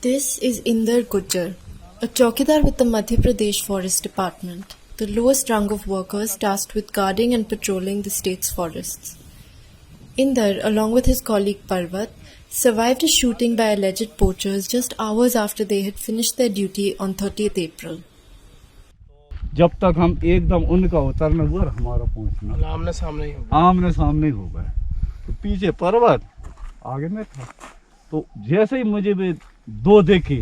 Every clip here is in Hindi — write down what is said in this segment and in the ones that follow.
This is Inder Gujjar, a chowkidar with the Madhya Pradesh Forest Department, the lowest rung of workers tasked with guarding and patrolling the state's forests. Inder, along with his colleague Parvat, survived a shooting by alleged poachers just hours after they had finished their duty on 30th April. जब तक हम एकदम उनका उतरना हुआ हमारा पहुंचना आमने सामने ही होगा। तो पीछे पर्वत आगे में था, तो जैसे ही मुझे भी दो देखे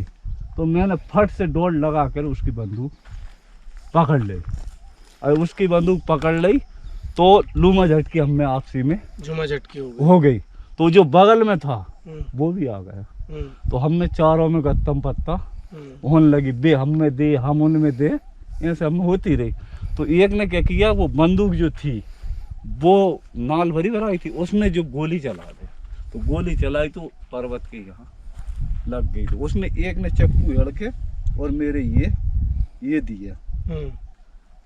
तो मैंने फट से डोर लगा कर उसकी बंदूक पकड़ ली, और उसकी बंदूक पकड़ ली तो लूमा झटकी हमें आपसी में झुमा झटकी हो गई। तो जो बगल में था वो भी आ गया, तो हमें चारों में गत्तम पत्ता होने लगी, दे हमें दे हम उनमें दे, ऐसे हम होती रही। तो एक ने क्या किया, वो बंदूक जो थी वो नाल भरी भराई थी, उसने जो गोली चला दी, तो गोली चलाई तो पर्वत के यहाँ लग गई। तो उसने एक ने चक्कू हड़ के और मेरे ये दिया,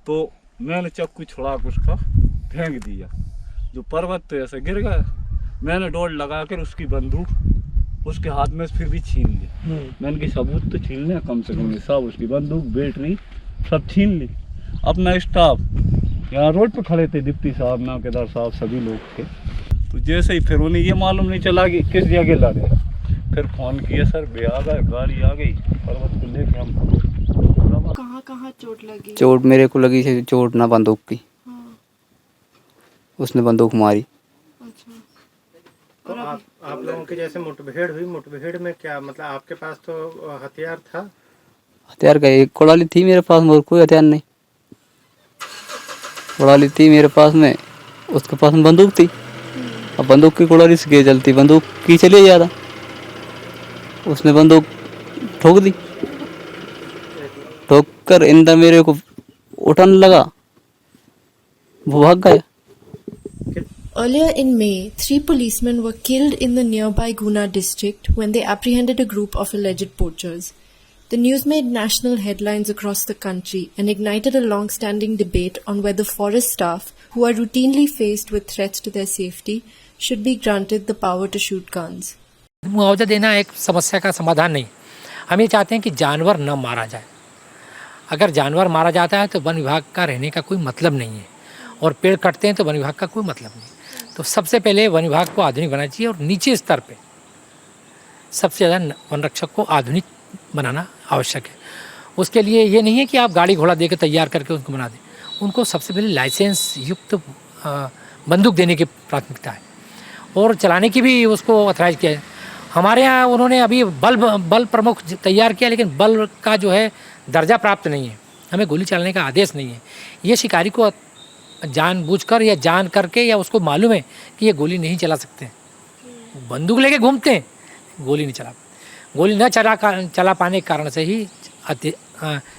तो मैंने चक्कू छुड़ा के उसका फेंक दिया। जो पर्वत तो ऐसे गिर गया, मैंने डोर लगा कर उसकी बंदूक उसके हाथ में फिर भी छीन ली। मैंने कि सबूत तो छीन लिया कम से कम, सब उसकी बंदूक बैटरी सब छीन ली। अपना स्टाफ यहाँ रोड पे खड़े थे, डिप्टी साहब नौकेदार साहब सभी लोग थे। तो जैसे ही फिर उन्हें ये मालूम नहीं चला कि किस जगह लड़े, फिर फोन किया, सर बे आ गए, गाड़ी आ गई, पर्वत को लेके हम। कहाँ चोट लगी? चोट मेरे को लगी थी, चोट ना बंदूक की। हाँ। उसने बंदूक मारी। अच्छा। तो आप लोगों की जैसे मुठभेड़ हुई, मुठभेड़ में क्या मतलब आपके पास तो हथियार था? हथियार का एक कोड़ाली थी मेरे पास, और कोई हथियार नहीं। कोड़ाली थी मेरे पास में, उसके पास में बंदूक थी। अब बंदूक की कोड़ाली से क्या चलती, बंदूक की चली ज्यादा, उसने बंदूक ठोक दी। ठोक कर इंदर मेरे को उठाने लगा, वो भाग गया। Earlier in May, 3 policemen were killed in the nearby Guna district when they apprehended a group of alleged poachers. The news made national headlines across the country and ignited a long-standing debate on whether forest staff, who are routinely faced with threats to their safety, should be granted the power to shoot guns. मुआवजा देना एक समस्या का समाधान नहीं। हम ये चाहते हैं कि जानवर न मारा जाए। अगर जानवर मारा जाता है तो वन विभाग का रहने का कोई मतलब नहीं है, और पेड़ कटते हैं तो वन विभाग का कोई मतलब नहीं। तो सबसे पहले वन विभाग को आधुनिक बनाना चाहिए, और नीचे स्तर पे सबसे ज़्यादा वन रक्षक को आधुनिक बनाना आवश्यक है। उसके लिए ये नहीं है कि आप गाड़ी घोड़ा दे के तैयार करके उनको बना दें, उनको सबसे पहले लाइसेंस युक्त बंदूक देने की प्राथमिकता है, और चलाने की भी उसको ऑथराइज किया है। हमारे यहाँ उन्होंने अभी बल प्रमुख तैयार किया, लेकिन बल का जो है दर्जा प्राप्त नहीं है, हमें गोली चलाने का आदेश नहीं है। ये शिकारी को जानबूझकर या जान करके या उसको मालूम है कि ये गोली नहीं चला सकते, बंदूक लेके घूमते हैं, गोली नहीं चला। गोली न चला पाने के कारण से ही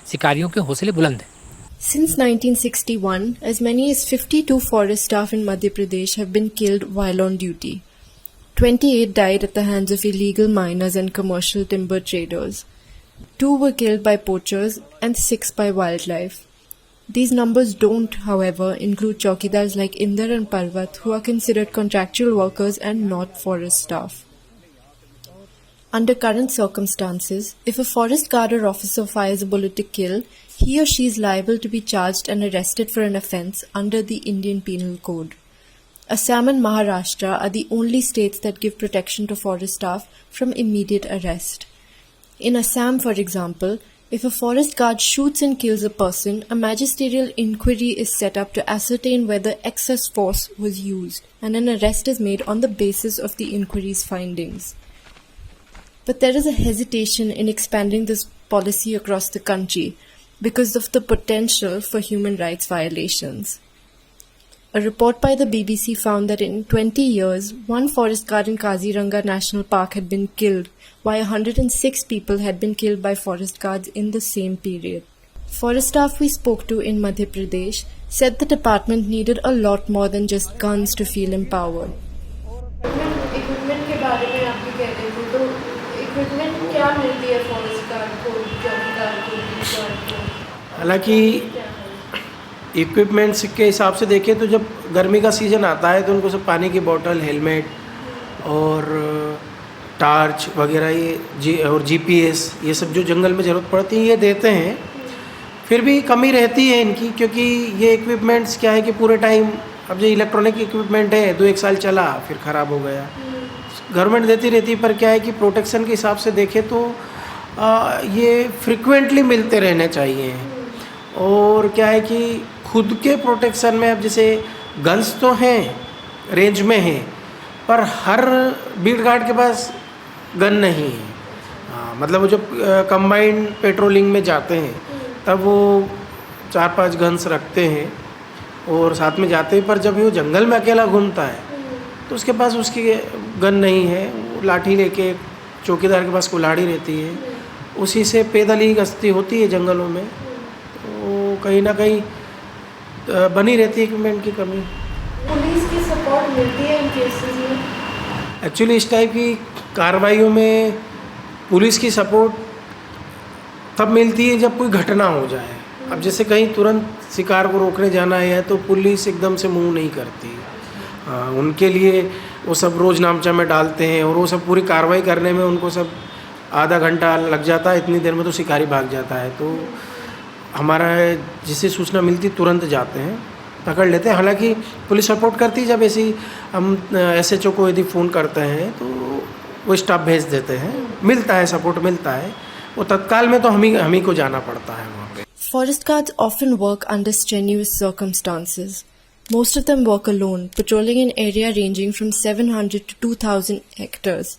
शिकारियों के हौसले बुलंद हैं। Since 1961, as many as 52 forest staff in Madhya Pradesh have been killed while on duty. 28 died at the hands of illegal miners and commercial timber traders. 2 were killed by poachers and 6 by wildlife. These numbers don't, however, include chowkidars like Inder and Parvat, who are considered contractual workers and not forest staff. Under current circumstances, if a forest guard or officer fires a bullet to kill, he or she is liable to be charged and arrested for an offence under the Indian Penal Code. Assam and Maharashtra are the only states that give protection to forest staff from immediate arrest. In Assam, for example, if a forest guard shoots and kills a person, a magisterial inquiry is set up to ascertain whether excess force was used, and an arrest is made on the basis of the inquiry's findings. But there is a hesitation in expanding this policy across the country because of the potential for human rights violations. A report by the BBC found that in 20 years, one forest guard in Kaziranga National Park had been killed, while 106 people had been killed by forest guards in the same period. Forest staff we spoke to in Madhya Pradesh said the department needed a lot more than just guns to feel empowered. Equipment के बारे में आप भी कह रहे थे, तो equipment क्या मिलती है forest guard को, चौकीदार को? हालांकि इक्विपमेंट्स के हिसाब से देखें तो जब गर्मी का सीज़न आता है तो उनको सब पानी की बोतल, हेलमेट और टार्च वगैरह ये और जीपीएस ये सब जो जंगल में ज़रूरत पड़ती है ये देते हैं। फिर भी कमी रहती है इनकी, क्योंकि ये इक्विपमेंट्स क्या है कि पूरे टाइम, अब जो इलेक्ट्रॉनिक इक्विपमेंट है 2-1 साल चला फिर ख़राब हो गया। गवर्नमेंट देती रहती है, पर क्या है कि प्रोटेक्शन के हिसाब से देखें तो ये फ्रिक्वेंटली मिलते रहने चाहिए। और क्या है कि खुद के प्रोटेक्शन में अब जैसे गन्स तो हैं, रेंज में हैं, पर हर बीट गार्ड के पास गन नहीं है। मतलब वो जब कंबाइंड पेट्रोलिंग में जाते हैं तब वो 4-5 गन्स रखते हैं और साथ में जाते हैं, पर जब वो जंगल में अकेला घूमता है तो उसके पास उसकी गन नहीं है। वो लाठी लेके, चौकीदार के पास कुल्हाड़ी रहती है, उसी से पैदल ही गश्ती होती है जंगलों में। तो कहीं ना कहीं बनी रहती है इक्विपमेंट की कमी। पुलिस की सपोर्ट मिलती है इन केसेस में? एक्चुअली इस टाइप की कार्रवाइयों में पुलिस की सपोर्ट तब मिलती है जब कोई घटना हो जाए। अब जैसे कहीं तुरंत शिकार को रोकने जाना है तो पुलिस एकदम से मूव नहीं करती। उनके लिए वो सब रोज़ नामचा में डालते हैं और वो सब पूरी कार्रवाई करने में उनको सब आधा घंटा लग जाता है। इतनी देर में तो शिकारी भाग जाता है। तो हमारा जिसे सूचना मिलती तुरंत जाते हैं, पकड़ लेते हैं। हालांकि पुलिस सपोर्ट करती है, जब ऐसी हम SHO को यदि फ़ोन करते हैं तो वो स्टाफ भेज देते हैं, मिलता है सपोर्ट मिलता है। वो तत्काल में तो हम ही को जाना पड़ता है वहाँ पे। Forest guards often work under strenuous circumstances. Most of them work alone, patrolling an area ranging from 700 to 2,000 hectares.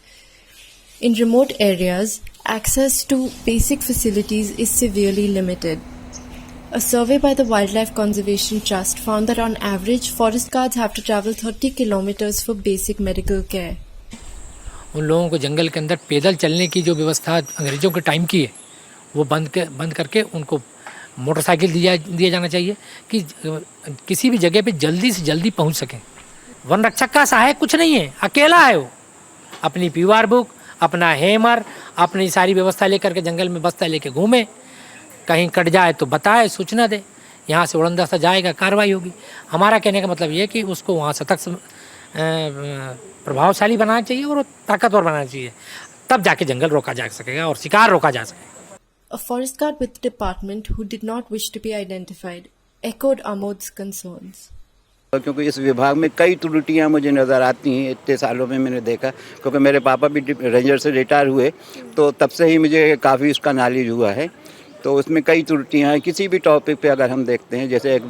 In remote areas, access to basic facilities is severely limited. A survey by the Wildlife Conservation Trust found that on average, forest guards have to travel 30 kilometers for basic medical care. उन लोगों को जंगल के अंदर पैदल चलने की जो व्यवस्था अंग्रेज़ों के टाइम की है वो बंद करके उनको मोटरसाइकिल दिया जाना चाहिए कि किसी भी जगह पे जल्दी से जल्दी पहुंच सकें। वन रक्षक का सहायक कुछ नहीं है, अकेला है वो। अपनी पीवार बुक, अपना हैमर, अपनी सारी व्यवस्था लेकर के जंगल में बस्ता लेके घूमे, कहीं कट जाए तो बताए, सूचना दे, यहाँ से उड़न दस्ता जाएगा, कार्रवाई होगी। हमारा कहने का मतलब ये है कि उसको वहाँ सतर्क प्रभावशाली बनाना चाहिए और ताकतवर बनाना चाहिए, तब जाके जंगल रोका जा सकेगा और शिकार रोका जा सकेगा। A forest guard with the department who did not wish to be identified echoed Amod's concerns. क्योंकि इस विभाग में कई त्रुटियां मुझे नज़र आती हैं, इतने सालों में मैंने देखा। क्योंकि मेरे पापा भी रेंजर से रिटायर हुए तो तब से ही मुझे काफ़ी उसका नॉलेज हुआ है। तो उसमें कई त्रुटियां हैं। किसी भी टॉपिक पे अगर हम देखते हैं, जैसे एक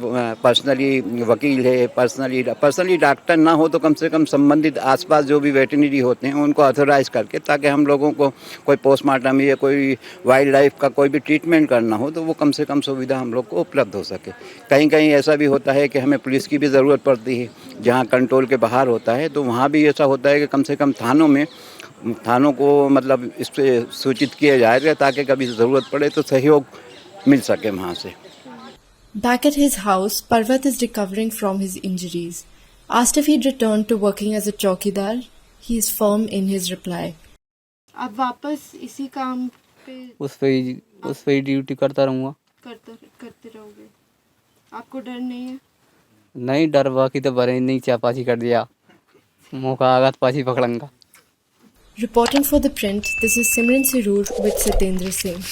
पर्सनली वकील है, पर्सनली डॉक्टर ना हो तो कम से कम संबंधित आसपास जो भी वेटरनरी होते हैं उनको ऑथोराइज करके, ताकि हम लोगों को कोई पोस्टमार्टम या कोई वाइल्ड लाइफ का कोई भी ट्रीटमेंट करना हो तो वो कम से कम सुविधा हम लोग को उपलब्ध हो सके। कहीं कहीं ऐसा भी होता है कि हमें पुलिस की भी ज़रूरत पड़ती है, जहाँ कंट्रोल के बाहर होता है, तो वहाँ भी ऐसा होता है कि कम से कम थानों को मतलब इस पे सूचित किया जाएगा ताकि कभी ज़रूरत पड़े तो सहयोग मिल सके वहाँ से। Back at his house, Parvat is recovering from his injuries. Asked if he'd returned to working as a chowkidar, he is firm in his reply. अब वापस इसी काम पे उस पे ही ड्यूटी करता रहूँगा। करते रहोगे? आपको डर नहीं है? नहीं, डर बाकी तो बरे नहीं, चापाची कर दिया, मौका आगा तो पाची पकड़ूंगा। Reporting for The Print, this is Simran Sirur with Satendra Singh.